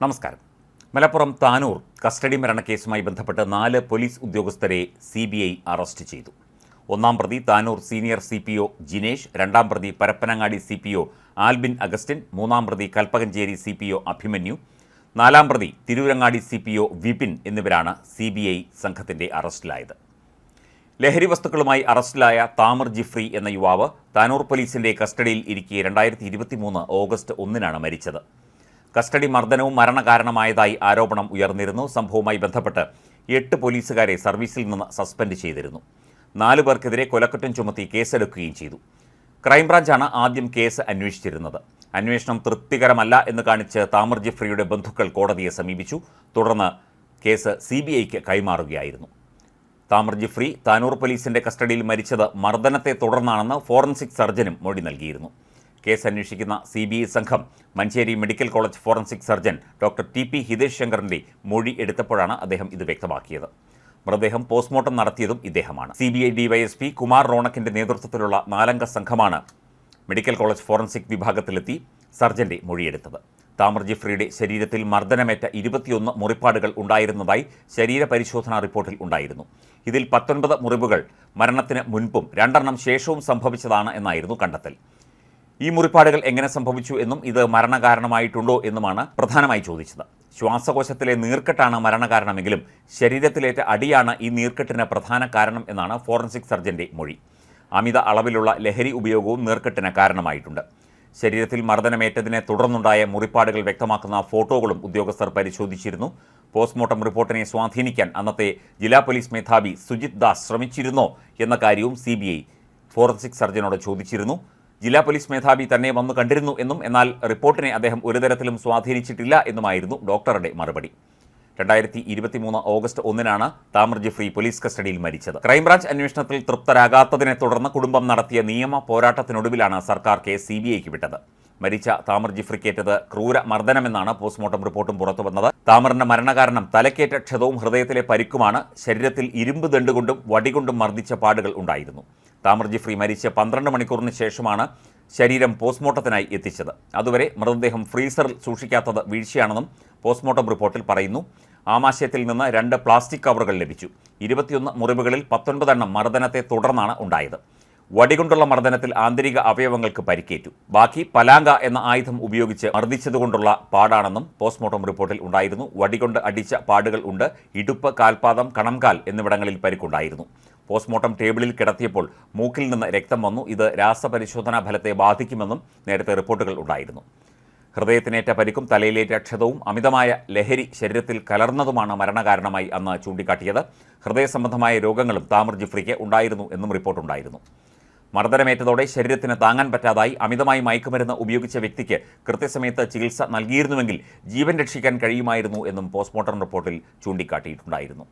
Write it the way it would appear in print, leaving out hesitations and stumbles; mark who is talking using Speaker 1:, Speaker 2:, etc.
Speaker 1: നമസ്കാരം. മലപ്പുറം താനൂർ കസ്റ്റഡി മരണക്കേസുമായി ബന്ധപ്പെട്ട് 4 പോലീസ് ഉദ്യോഗസ്ഥരെ CBI അറസ്റ്റ് ചെയ്തു. ഒന്നാം പ്രതി താനൂർ സീനിയർ CPO ജിനേഷ്, രണ്ടാം പ്രതി പരപ്പനങ്ങാടി CPO ആൽബിൻ അഗസ്റ്റിൻ, മൂന്നാം പ്രതി കൽപ്പകഞ്ചേരി CPO അഭിമന്യു, നാലാം പ്രതി തിരൂരങ്ങാടി CPO വിപിൻ എന്നിവരാണ് CBI സംഘത്തിന്റെ അറസ്റ്റിലായത്. ലഹരി വസ്തുക്കളുമായി അറസ്റ്റിലായ താമർ ജിഫ്രി എന്ന യുവാവ് താനൂർ പോലീസിന്റെ കസ്റ്റഡിയിൽ ഇരിക്കെ 2023 ഓഗസ്റ്റ് 1-നാണ് മരിച്ചത്. കസ്റ്റഡി മർദ്ദനവും മരണകാരണമായതായി ആരോപണം ഉയർന്നിരുന്നു. സംഭവവുമായി ബന്ധപ്പെട്ട് 8 പോലീസുകാരെ സർവീസിൽ നിന്ന് സസ്പെൻഡ് ചെയ്തിരുന്നു. 4 പേർക്കെതിരെ കൊലക്കുറ്റം ചുമത്തി കേസെടുക്കുകയും ചെയ്തു. ക്രൈംബ്രാഞ്ചാണ് ആദ്യം കേസ് അന്വേഷിച്ചിരുന്നത്. അന്വേഷണം തൃപ്തികരമല്ല എന്ന് കാണിച്ച് താമർ ജിഫ്രിയുടെ ബന്ധുക്കൾ കോടതിയെ സമീപിച്ചു. തുടർന്ന് കേസ് CBIക്ക് കൈമാറുകയായിരുന്നു. താമർ ജിഫ്രി താനൂർ പോലീസിന്റെ കസ്റ്റഡിയിൽ മരിച്ചത് മർദ്ദനത്തെ തുടർന്നാണെന്ന് ഫോറൻസിക് സർജനും മൊഴി നൽകിയിരുന്നു. കേസ് അന്വേഷിക്കുന്ന CBI സംഘം Manjeri medical college forensic surgeon doctor TP Hitesh ശങ്കറിന്റെ മൊഴി എടുത്തപ്പോഴാണ് അദ്ദേഹം ഇത് വ്യക്തമാക്കിയത്. മൃതദേഹം പോസ്റ്റ്മോർട്ടം നടത്തിയതും ഇദ്ദേഹമാണ്. CBI DYSP കുമാർ റോണക്കിന്റെ നേതൃത്വത്തിലുള്ള 4-അംഗ സംഘമാണ് മെഡിക്കൽ കോളേജ് ഫോറൻസിക് വിഭാഗത്തിലെത്തി സർജന്റെ മൊഴിയെടുത്തത്. താമർ ജിഫ്രിയുടെ ശരീരത്തിൽ മർദ്ദനമേറ്റ 21 മുറിപ്പാടുകൾ ഉണ്ടായിരുന്നതായി ശരീരപരിശോധനാ റിപ്പോർട്ടിൽ ഉണ്ടായിരുന്നു. ഇതിൽ 19 മുറിവുകൾ മരണത്തിന് മുൻപും 2 ശേഷവും സംഭവിച്ചതാണ് എന്നായിരുന്നു കണ്ടെത്തൽ. ഈ മുറിപ്പാടുകൾ എങ്ങനെ സംഭവിച്ചു എന്നും ഇത് മരണകാരണമായിട്ടുണ്ടോ എന്നുമാണ് പ്രധാനമായി ചോദിച്ചത്. ശ്വാസകോശത്തിലെ നീർക്കെട്ടാണ് മരണകാരണമെങ്കിലും ശരീരത്തിലേറ്റ അടിയാണ് ഈ നീർക്കെട്ടിന് പ്രധാന കാരണം എന്നാണ് ഫോറൻസിക് സർജന്റെ മൊഴി. അമിത അളവിലുള്ള ലഹരി ഉപയോഗവും നീർക്കെട്ടിന് കാരണമായിട്ടുണ്ട്. ശരീരത്തിൽ മർദ്ദനമേറ്റതിനെ തുടർന്നുണ്ടായ മുറിപ്പാടുകൾ വ്യക്തമാക്കുന്ന ഫോട്ടോകളും ഉദ്യോഗസ്ഥർ പരിശോധിച്ചിരുന്നു. പോസ്റ്റ്മോർട്ടം റിപ്പോർട്ടിനെ സ്വാധീനിക്കാൻ അന്നത്തെ ജില്ലാ പോലീസ് മേധാവി സുജിത് ദാസ് ശ്രമിച്ചിരുന്നോ എന്ന കാര്യവും CBI ഫോറൻസിക് സർജനോട് ചോദിച്ചിരുന്നു. ജില്ലാ പോലീസ് മേധാവി തന്നെ വന്നു കണ്ടിരുന്നു എന്നും എന്നാൽ റിപ്പോർട്ടിനെ അദ്ദേഹം ഒരു തരത്തിലും സ്വാധീനിച്ചിട്ടില്ല എന്നുമായിരുന്നു ഡോക്ടറുടെ മറുപടി. 2023 ഓഗസ്റ്റ് 1-നാണ് താമർ ജിഫ്രി പോലീസ് കസ്റ്റഡിയിൽ മരിച്ചത്. ക്രൈംബ്രാഞ്ച് അന്വേഷണത്തിൽ തൃപ്തരാകാത്തതിനെ തുടർന്ന് കുടുംബം നടത്തിയ നിയമ പോരാട്ടത്തിനൊടുവിലാണ് സർക്കാർ കേസ് CBIക്ക് വിട്ടത്. മരിച്ച താമർ ജിഫ്രിക്കേറ്റത് ക്രൂര മർദ്ദനമെന്നാണ് പോസ്റ്റ്മോർട്ടം റിപ്പോർട്ടും പുറത്തുവന്നത്. താമറിന്റെ മരണകാരണം തലക്കേറ്റ ക്ഷതവും ഹൃദയത്തിലെ പരിക്കുമാണ്. ശരീരത്തിൽ ഇരുമ്പ് ദണ്ടുകൊണ്ടും വടികൊണ്ടും മർദ്ദിച്ച പാടുകൾ ഉണ്ടായിരുന്നു. താമർ ജിഫ്രി മരിച്ച് 12 മണിക്കൂറിന് ശേഷമാണ് ശരീരം പോസ്റ്റ്മോർട്ടത്തിനായി എത്തിച്ചത്. അതുവരെ മൃതദേഹം ഫ്രീസറിൽ സൂക്ഷിക്കാത്തത് വീഴ്ചയാണെന്നും പോസ്റ്റ്മോർട്ടം റിപ്പോർട്ടിൽ പറയുന്നു. ആമാശയത്തിൽ നിന്ന് 2 പ്ലാസ്റ്റിക് കവറുകൾ ലഭിച്ചു. 21 മുറിവുകളിൽ 19 മർദ്ദനത്തെ തുടർന്നാണ് ഉണ്ടായത്. വടികൊണ്ടുള്ള മർദ്ദനത്തിൽ ആന്തരിക അവയവങ്ങൾക്ക് പരിക്കേറ്റു. ബാക്കി പലാങ്ക എന്ന ആയുധം ഉപയോഗിച്ച് മർദ്ദിച്ചതുകൊണ്ടുള്ള പാടാണെന്നും പോസ്റ്റ്മോർട്ടം റിപ്പോർട്ടിൽ ഉണ്ടായിരുന്നു. വടികൊണ്ട് അടിച്ച പാടുകൾ ഉണ്ട്. ഇടുപ്പ്, കാൽപാദം, കണംകാൽ എന്നിവിടങ്ങളിൽ പരിക്കുണ്ടായിരുന്നു. പോസ്റ്റ്മോർട്ടം ടേബിളിൽ കിടത്തിയപ്പോൾ മൂക്കിൽ നിന്ന് രക്തം വന്നു. ഇത് രാസപരിശോധനാ ഫലത്തെ ബാധിക്കുമെന്നും നേരത്തെ റിപ്പോർട്ടുകൾ ഉണ്ടായിരുന്നു. ഹൃദയത്തിനേറ്റ പരിക്കും തലയിലേറ്റ ക്ഷതവും അമിതമായ ലഹരി ശരീരത്തിൽ കലർന്നതുമാണ് മരണകാരണമായി അന്ന് ചൂണ്ടിക്കാട്ടിയത്. ഹൃദയ സംബന്ധമായ രോഗങ്ങളും താമർ ജിഫ്രിക്ക് ഉണ്ടായിരുന്നു എന്നും റിപ്പോർട്ടുണ്ടായിരുന്നു. മർദ്ദനമേറ്റതോടെ ശരീരത്തിന് താങ്ങാൻ പറ്റാതായി അമിതമായി മയക്കുമരുന്ന് ഉപയോഗിച്ച വ്യക്തിക്ക് കൃത്യസമയത്ത് ചികിത്സ നൽകിയിരുന്നുവെങ്കിൽ ജീവൻ രക്ഷിക്കാൻ കഴിയുമായിരുന്നു എന്നും പോസ്റ്റ്മോർട്ടം റിപ്പോർട്ടിൽ ചൂണ്ടിക്കാട്ടിയിട്ടുണ്ടായിരുന്നു.